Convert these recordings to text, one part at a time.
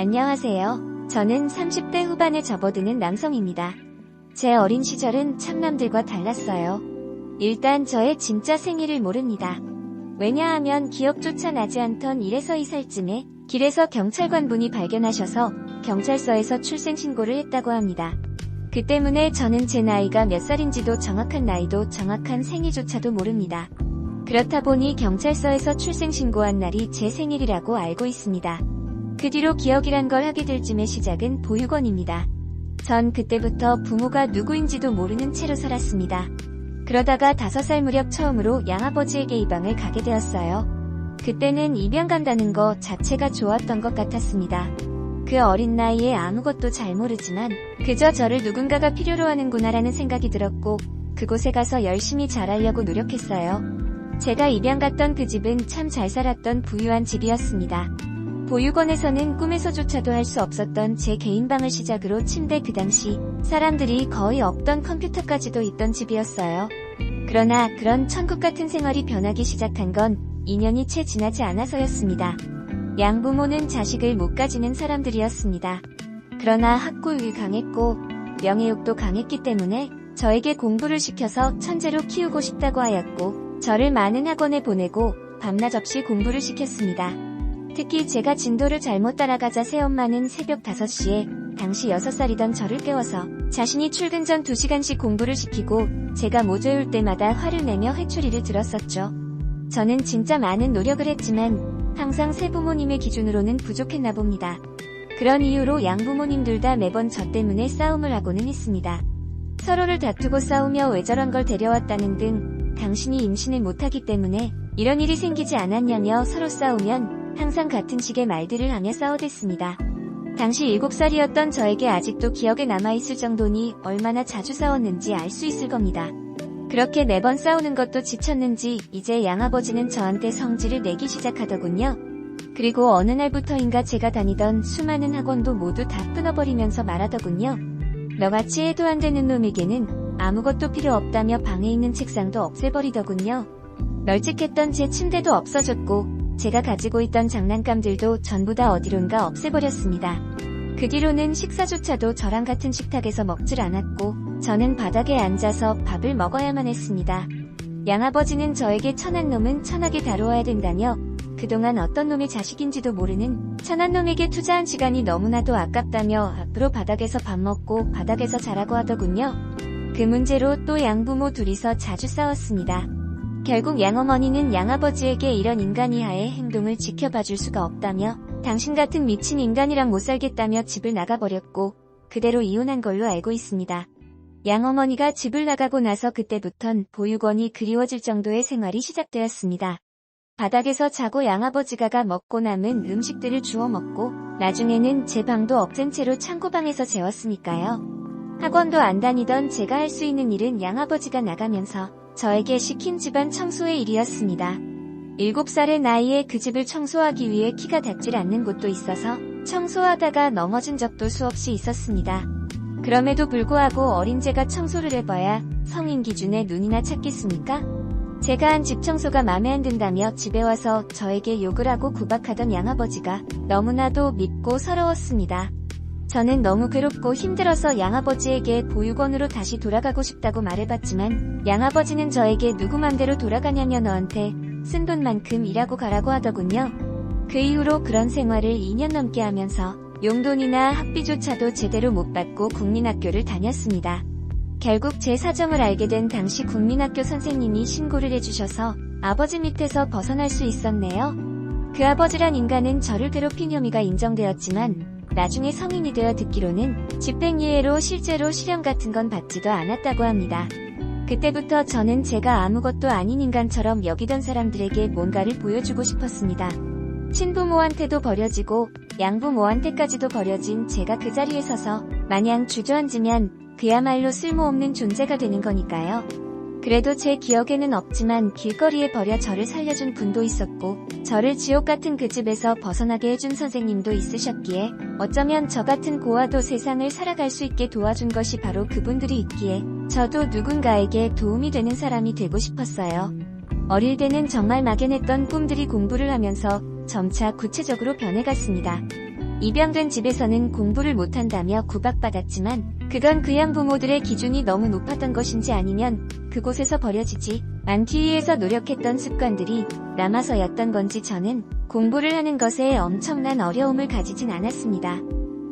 안녕하세요. 저는 30대 후반에 접어드는 남성입니다. 제 어린 시절은 참남들과 달랐어요. 일단 저의 진짜 생일을 모릅니다. 왜냐하면 기억조차 나지 않던 1에서 2살쯤에 길에서 경찰관분이 발견하셔서 경찰서에서 출생신고를 했다고 합니다. 그 때문에 저는 제 나이가 몇 살인지도 정확한 나이도 정확한 생일조차도 모릅니다. 그렇다 보니 경찰서에서 출생신고한 날이 제 생일이라고 알고 있습니다. 그 뒤로 기억이란 걸 하게 될 쯤의 시작은 보육원입니다. 전 그때부터 부모가 누구인지도 모르는 채로 살았습니다. 그러다가 5살 무렵 처음으로 양아버지에게 입양을 가게 되었어요. 그때는 입양 간다는 것 자체가 좋았던 것 같았습니다. 그 어린 나이에 아무것도 잘 모르지만 그저 저를 누군가가 필요로 하는구나라는 생각이 들었고 그곳에 가서 열심히 잘하려고 노력했어요. 제가 입양 갔던 그 집은 참 잘 살았던 부유한 집이었습니다. 보육원에서는 꿈에서조차도 할 수 없었던 제 개인 방을 시작으로 침대, 그 당시 사람들이 거의 없던 컴퓨터까지도 있던 집이었어요. 그러나 그런 천국 같은 생활이 변하기 시작한 건 2년이 채 지나지 않아서였습니다. 양부모는 자식을 못 가지는 사람들이었습니다. 그러나 학구욕이 강했고 명예욕도 강했기 때문에 저에게 공부를 시켜서 천재로 키우고 싶다고 하였고 저를 많은 학원에 보내고 밤낮 없이 공부를 시켰습니다. 특히 제가 진도를 잘못 따라가자 새엄마는 새벽 5시에 당시 6살이던 저를 깨워서 자신이 출근 전 2시간씩 공부를 시키고 제가 모조일 때마다 화를 내며 회초리를 들었었죠. 저는 진짜 많은 노력을 했지만 항상 새부모님의 기준으로는 부족했나 봅니다. 그런 이유로 양부모님들 다 매번 저 때문에 싸움을 하고는 있습니다. 서로를 다투고 싸우며 왜 저런 걸 데려왔다는 등 당신이 임신을 못하기 때문에 이런 일이 생기지 않았냐며 서로 싸우면 항상 같은 식의 말들을 하며 싸워댔습니다. 당시 7살이었던 저에게 아직도 기억에 남아있을 정도니 얼마나 자주 싸웠는지 알 수 있을 겁니다. 그렇게 매번 싸우는 것도 지쳤는지 이제 양아버지는 저한테 성질을 내기 시작하더군요. 그리고 어느 날부터인가 제가 다니던 수많은 학원도 모두 다 끊어버리면서 말하더군요. 너같이 해도 안 되는 놈에게는 아무것도 필요 없다며 방에 있는 책상도 없애버리더군요. 널찍했던 제 침대도 없어졌고 제가 가지고 있던 장난감들도 전부 다 어디론가 없애버렸습니다. 그 뒤로는 식사조차도 저랑 같은 식탁에서 먹질 않았고 저는 바닥에 앉아서 밥을 먹어야만 했습니다. 양아버지는 저에게 천한 놈은 천하게 다루어야 된다며 그동안 어떤 놈의 자식인지도 모르는 천한 놈에게 투자한 시간이 너무나도 아깝다며 앞으로 바닥에서 밥 먹고 바닥에서 자라고 하더군요. 그 문제로 또 양부모 둘이서 자주 싸웠습니다. 결국 양어머니는 양아버지에게 이런 인간 이하의 행동을 지켜봐줄 수가 없다며 당신 같은 미친 인간이랑 못 살겠다며 집을 나가버렸고 그대로 이혼한 걸로 알고 있습니다. 양어머니가 집을 나가고 나서 그때부턴 보육원이 그리워질 정도의 생활이 시작되었습니다. 바닥에서 자고 양아버지가 먹고 남은 음식들을 주워 먹고 나중에는 제 방도 없앤 채로 창고방에서 재웠으니까요. 학원도 안 다니던 제가 할 수 있는 일은 양아버지가 나가면서 저에게 시킨 집안 청소의 일이었습니다. 7살의 나이에 그 집을 청소하기 위해 키가 닿질 않는 곳도 있어서 청소하다가 넘어진 적도 수없이 있었습니다. 그럼에도 불구하고 어린 제가 청소를 해봐야 성인 기준에 눈이나 찾겠습니까? 제가 한 집 청소가 마음에 안 든다며 집에 와서 저에게 욕을 하고 구박하던 양아버지가 너무나도 밉고 서러웠습니다. 저는 너무 괴롭고 힘들어서 양아버지에게 보육원으로 다시 돌아가고 싶다고 말해봤지만 양아버지는 저에게 누구 맘대로 돌아가냐며 너한테 쓴 돈만큼 일하고 가라고 하더군요. 그 이후로 그런 생활을 2년 넘게 하면서 용돈이나 학비조차도 제대로 못 받고 국민학교를 다녔습니다. 결국 제 사정을 알게 된 당시 국민학교 선생님이 신고를 해주셔서 아버지 밑에서 벗어날 수 있었네요. 그 아버지란 인간은 저를 괴롭힌 혐의가 인정되었지만 나중에 성인이 되어 듣기로는 집행유예로 실제로 실형 같은 건 받지도 않았다고 합니다. 그때부터 저는 제가 아무것도 아닌 인간처럼 여기던 사람들에게 뭔가를 보여주고 싶었습니다. 친부모한테도 버려지고 양부모한테까지도 버려진 제가 그 자리에 서서 마냥 주저앉으면 그야말로 쓸모없는 존재가 되는 거니까요. 그래도 제 기억에는 없지만 길거리에 버려 저를 살려준 분도 있었고 저를 지옥 같은 그 집에서 벗어나게 해준 선생님도 있으셨기에 어쩌면 저 같은 고아도 세상을 살아갈 수 있게 도와준 것이 바로 그분들이 있기에 저도 누군가에게 도움이 되는 사람이 되고 싶었어요. 어릴 때는 정말 막연했던 꿈들이 공부를 하면서 점차 구체적으로 변해갔습니다. 입양된 집에서는 공부를 못한다며 구박받았지만 그건 그양 부모들의 기준이 너무 높았던 것인지 아니면 그곳에서 버려지지 않기 위해서 노력했던 습관들이 남아서였던 건지 저는 공부를 하는 것에 엄청난 어려움을 가지진 않았습니다.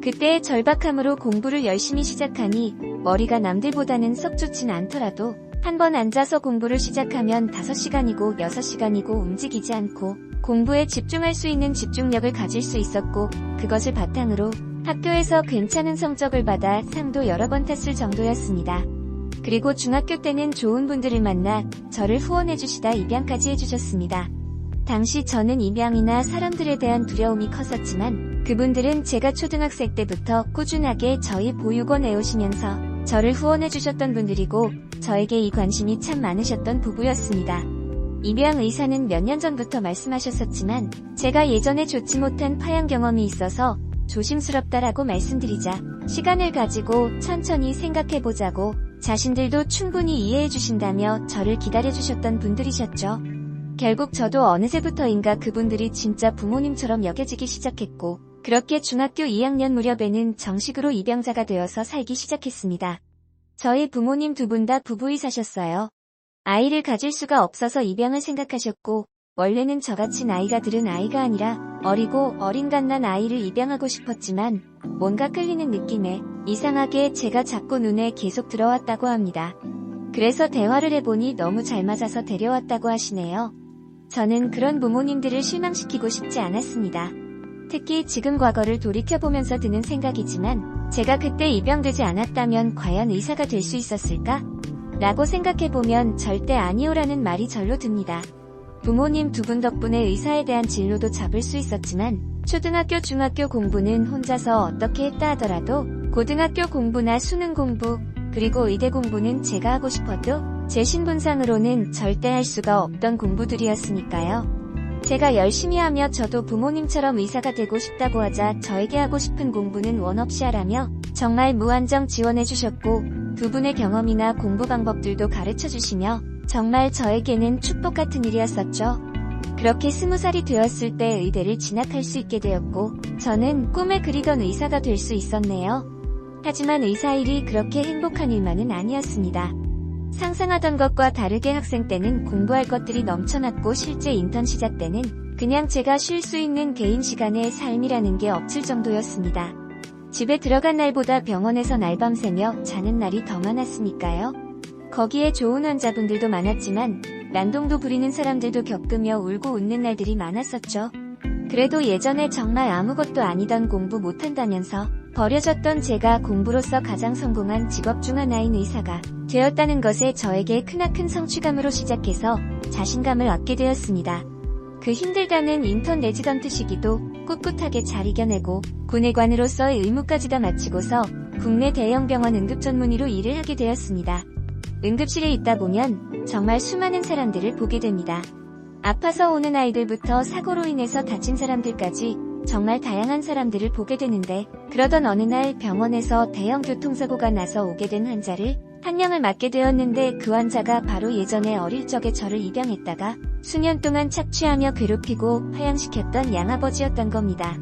그때의 절박함으로 공부를 열심히 시작하니 머리가 남들보다는 썩 좋진 않더라도 한번 앉아서 공부를 시작하면 5시간이고 6시간이고 움직이지 않고 공부에 집중할 수 있는 집중력을 가질 수 있었고 그것을 바탕으로 학교에서 괜찮은 성적을 받아 상도 여러 번 탔을 정도였습니다. 그리고 중학교 때는 좋은 분들을 만나 저를 후원해주시다 입양까지 해주셨습니다. 당시 저는 입양이나 사람들에 대한 두려움이 컸었지만 그분들은 제가 초등학생 때부터 꾸준하게 저희 보육원에 오시면서 저를 후원해주셨던 분들이고 저에게 이 관심이 참 많으셨던 부부였습니다. 입양 의사는 몇 년 전부터 말씀하셨었지만 제가 예전에 좋지 못한 파양 경험이 있어서 조심스럽다라고 말씀드리자 시간을 가지고 천천히 생각해보자고 자신들도 충분히 이해해주신다며 저를 기다려주셨던 분들이셨죠. 결국 저도 어느새부터인가 그분들이 진짜 부모님처럼 여겨지기 시작했고 그렇게 중학교 2학년 무렵에는 정식으로 입양자가 되어서 살기 시작했습니다. 저희 부모님 두 분 다 부부이사셨어요. 아이를 가질 수가 없어서 입양을 생각하셨고 원래는 저같이 나이가 들은 아이가 아니라 어리고 어린갓난 아이를 입양하고 싶었지만 뭔가 끌리는 느낌에 이상하게 제가 자꾸 눈에 계속 들어왔다고 합니다. 그래서 대화를 해보니 너무 잘 맞아서 데려왔다고 하시네요. 저는 그런 부모님들을 실망시키고 싶지 않았습니다. 특히 지금 과거를 돌이켜보면서 드는 생각이지만 제가 그때 입양되지 않았다면 과연 의사가 될 수 있었을까? 라고 생각해보면 절대 아니오라는 말이 절로 듭니다. 부모님 두 분 덕분에 의사에 대한 진로도 잡을 수 있었지만 초등학교 중학교 공부는 혼자서 어떻게 했다 하더라도 고등학교 공부나 수능 공부 그리고 의대 공부는 제가 하고 싶어도 제 신분상으로는 절대 할 수가 없던 공부들이었으니까요. 제가 열심히 하며 저도 부모님처럼 의사가 되고 싶다고 하자 저에게 하고 싶은 공부는 원 없이 하라며 정말 무한정 지원해주셨고 두 분의 경험이나 공부 방법들도 가르쳐주시며 정말 저에게는 축복 같은 일이었었죠. 그렇게 20살이 되었을 때 의대를 진학할 수 있게 되었고 저는 꿈에 그리던 의사가 될 수 있었네요. 하지만 의사 일이 그렇게 행복한 일만은 아니었습니다. 상상하던 것과 다르게 학생 때는 공부할 것들이 넘쳐났고 실제 인턴 시작 때는 그냥 제가 쉴 수 있는 개인 시간의 삶이라는 게 없을 정도였습니다. 집에 들어간 날보다 병원에서 날밤 새며 자는 날이 더 많았으니까요. 거기에 좋은 환자분들도 많았지만 난동도 부리는 사람들도 겪으며 울고 웃는 날들이 많았었죠. 그래도 예전에 정말 아무것도 아니던 공부 못한다면서 버려졌던 제가 공부로서 가장 성공한 직업 중 하나인 의사가 되었다는 것에 저에게 크나큰 성취감으로 시작해서 자신감을 얻게 되었습니다. 그 힘들다는 인턴 레지던트 시기도 꿋꿋하게 잘 이겨내고 군의관으로서의 의무까지 다 마치고서 국내 대형 병원 응급 전문의로 일을 하게 되었습니다. 응급실에 있다 보면 정말 수많은 사람들을 보게 됩니다. 아파서 오는 아이들부터 사고로 인해서 다친 사람들까지 정말 다양한 사람들을 보게 되는데 그러던 어느 날 병원에서 대형 교통사고가 나서 오게 된 환자를 한 명을 맡게 되었는데 그 환자가 바로 예전에 어릴 적에 저를 입양했다가 수년 동안 착취하며 괴롭히고 파양시켰던 양아버지였던 겁니다.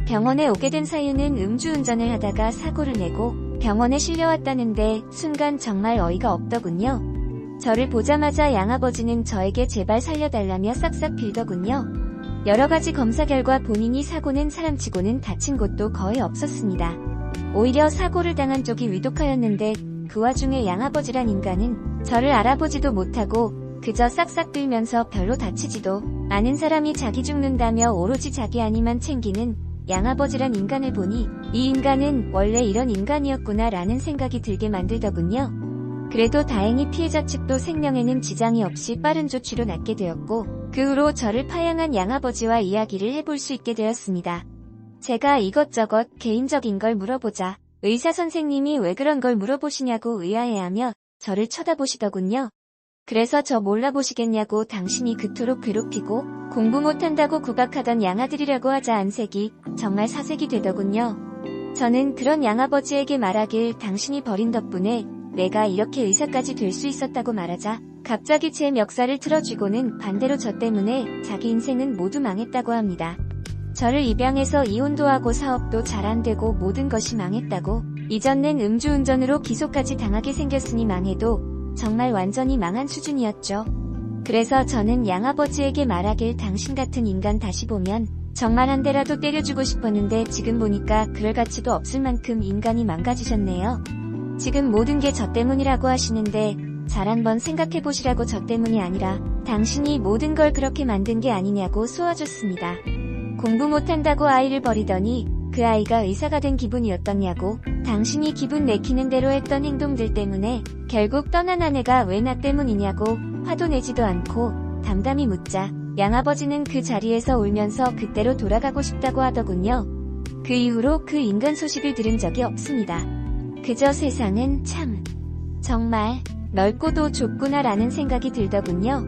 병원에 오게 된 사유는 음주운전을 하다가 사고를 내고 병원에 실려왔다는데 순간 정말 어이가 없더군요. 저를 보자마자 양아버지는 저에게 제발 살려달라며 싹싹 빌더군요. 여러가지 검사 결과 본인이 사고낸 사람치고는 다친 곳도 거의 없었습니다. 오히려 사고를 당한 쪽이 위독하였는데 그 와중에 양아버지란 인간은 저를 알아보지도 못하고 그저 싹싹 빌면서 별로 다치지도 않은 사람이 자기 죽는다며 오로지 자기 안위만 챙기는 양아버지란 인간을 보니 이 인간은 원래 이런 인간이었구나 라는 생각이 들게 만들더군요. 그래도 다행히 피해자 측도 생명에는 지장이 없이 빠른 조치로 낫게 되었고 그 후로 저를 파양한 양아버지와 이야기를 해볼 수 있게 되었습니다. 제가 이것저것 개인적인 걸 물어보자 의사 선생님이 왜 그런 걸 물어보시냐고 의아해하며 저를 쳐다보시더군요. 그래서 저 몰라보시겠냐고 당신이 그토록 괴롭히고 공부 못한다고 구박하던 양아들이라고 하자 안색이 정말 사색이 되더군요. 저는 그런 양아버지에게 말하길 당신이 버린 덕분에 내가 이렇게 의사까지 될 수 있었다고 말하자 갑자기 제 멱살을 틀어쥐고는 반대로 저 때문에 자기 인생은 모두 망했다고 합니다. 저를 입양해서 이혼도 하고 사업도 잘 안되고 모든 것이 망했다고, 이전엔 음주운전으로 기소까지 당하게 생겼으니 망해도 정말 완전히 망한 수준이었죠. 그래서 저는 양아버지에게 말하길 당신 같은 인간 다시 보면 정말 한 대라도 때려주고 싶었는데 지금 보니까 그럴 가치도 없을 만큼 인간이 망가지셨네요. 지금 모든 게 저 때문이라고 하시는데 잘 한번 생각해보시라고. 저 때문이 아니라 당신이 모든 걸 그렇게 만든 게 아니냐고 쏘아줬습니다. 공부 못한다고 아이를 버리더니 그 아이가 의사가 된 기분이었더냐고. 당신이 기분 내키는 대로 했던 행동들 때문에 결국 떠난 아내가 왜 나 때문이냐고 화도 내지도 않고 담담히 묻자 양아버지는 그 자리에서 울면서 그때로 돌아가고 싶다고 하더군요. 그 이후로 그 인간 소식을 들은 적이 없습니다. 그저 세상은 참 정말 넓고도 좁구나 라는 생각이 들더군요.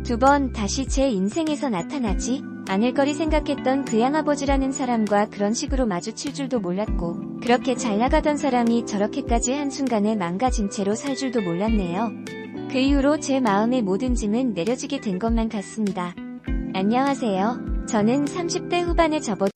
2번 다시 제 인생에서 나타나지 않을 거리 생각했던 그 양아버지라는 사람과 그런 식으로 마주칠 줄도 몰랐고, 그렇게 잘 나가던 사람이 저렇게까지 한순간에 망가진 채로 살 줄도 몰랐네요. 그 이후로 제 마음의 모든 짐은 내려지게 된 것만 같습니다. 안녕하세요. 저는 30대 후반에 접어든